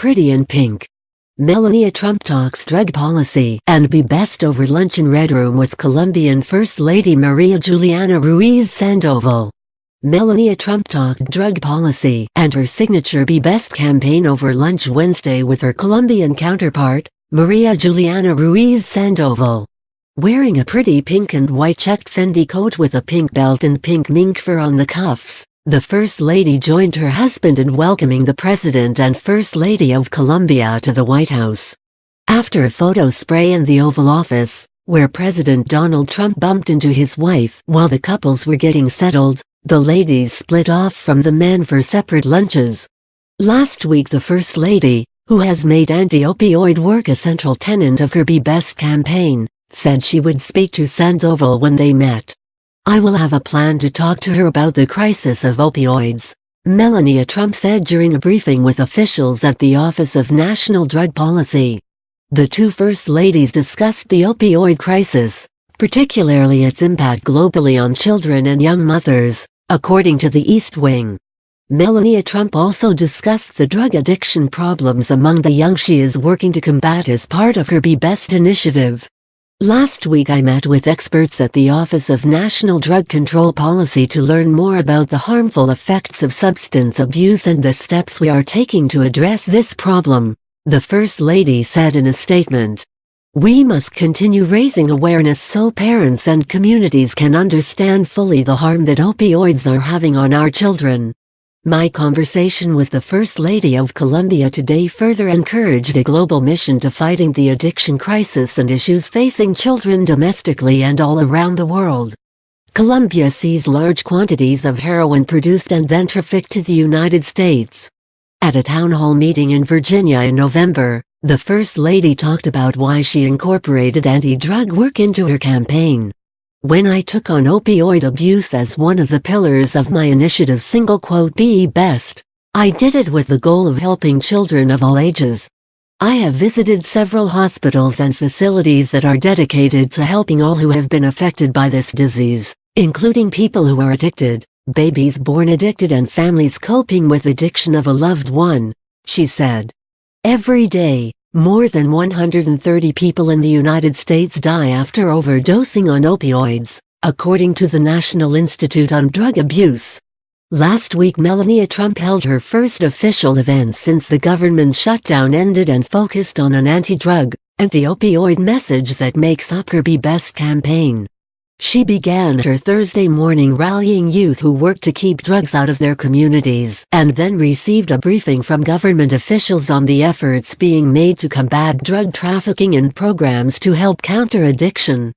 pretty in pink. Melania Trump talks drug policy and be best over lunch in Red Room with Colombian First Lady Maria Juliana Ruiz Sandoval. Melania Trump talked drug policy and her signature Be Best campaign over lunch Wednesday with her Colombian counterpart, Maria Juliana Ruiz Sandoval. Wearing a pretty pink and white checked Fendi coat with a pink belt and pink mink fur on the cuffs, the First Lady joined her husband in welcoming the President and First Lady of Colombia to the White House. After a photo spray in the Oval Office, where President Donald Trump bumped into his wife while the couples were getting settled, the ladies split off from the men for separate lunches. Last week the First Lady, who has made anti-opioid work a central tenet of her Be Best campaign, said she would speak to Sandoval when they met. "I will have a plan to talk to her about the crisis of opioids," Melania Trump said during a briefing with officials at the Office of National Drug Policy. The two First Ladies discussed the opioid crisis, particularly its impact globally on children and young mothers, according to the East Wing. Melania Trump also discussed the drug addiction problems among the young she is working to combat as part of her Be Best initiative. "Last week I met with experts at the Office of National Drug Control Policy to learn more about the harmful effects of substance abuse and the steps we are taking to address this problem," the First Lady said in a statement. "We must continue raising awareness so parents and communities can understand fully the harm that opioids are having on our children." My conversation with the First Lady of Colombia today further encouraged a global mission to fighting the addiction crisis and issues facing children domestically and all around the world. Colombia sees large quantities of heroin produced and then trafficked to the United States. At a town hall meeting in Virginia in November, the First Lady talked about why she incorporated anti-drug work into her campaign. "When I took on opioid abuse as one of the pillars of my initiative Be Best, I did it with the goal of helping children of all ages. I have visited several hospitals and facilities that are dedicated to helping all who have been affected by this disease, including people who are addicted, babies born addicted and families coping with addiction of a loved one," she said. Every day, more than 130 people in the United States die after overdosing on opioids, according to the National Institute on Drug Abuse. Last week Melania Trump held her first official event since the government shutdown ended and focused on an anti-drug, anti-opioid message that makes up her Be Best campaign. She began her Thursday morning rallying youth who work to keep drugs out of their communities and then received a briefing from government officials on the efforts being made to combat drug trafficking and programs to help counter addiction.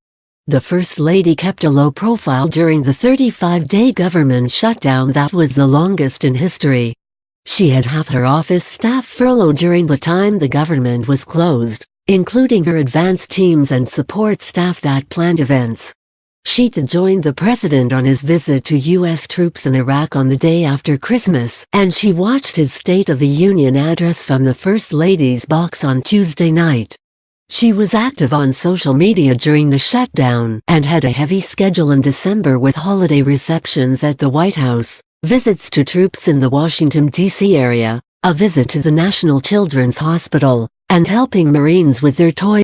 The First Lady kept a low profile during the 35-day government shutdown that was the longest in history. She had half her office staff furloughed during the time the government was closed, including her advance teams and support staff that planned events. She joined the president on his visit to U.S. troops in Iraq on the day after Christmas, and she watched his State of the Union address from the First Lady's box on Tuesday night. She was active on social media during the shutdown and had a heavy schedule in December with holiday receptions at the White House, visits to troops in the Washington, D.C. area, a visit to the National Children's Hospital, and helping Marines with their toys.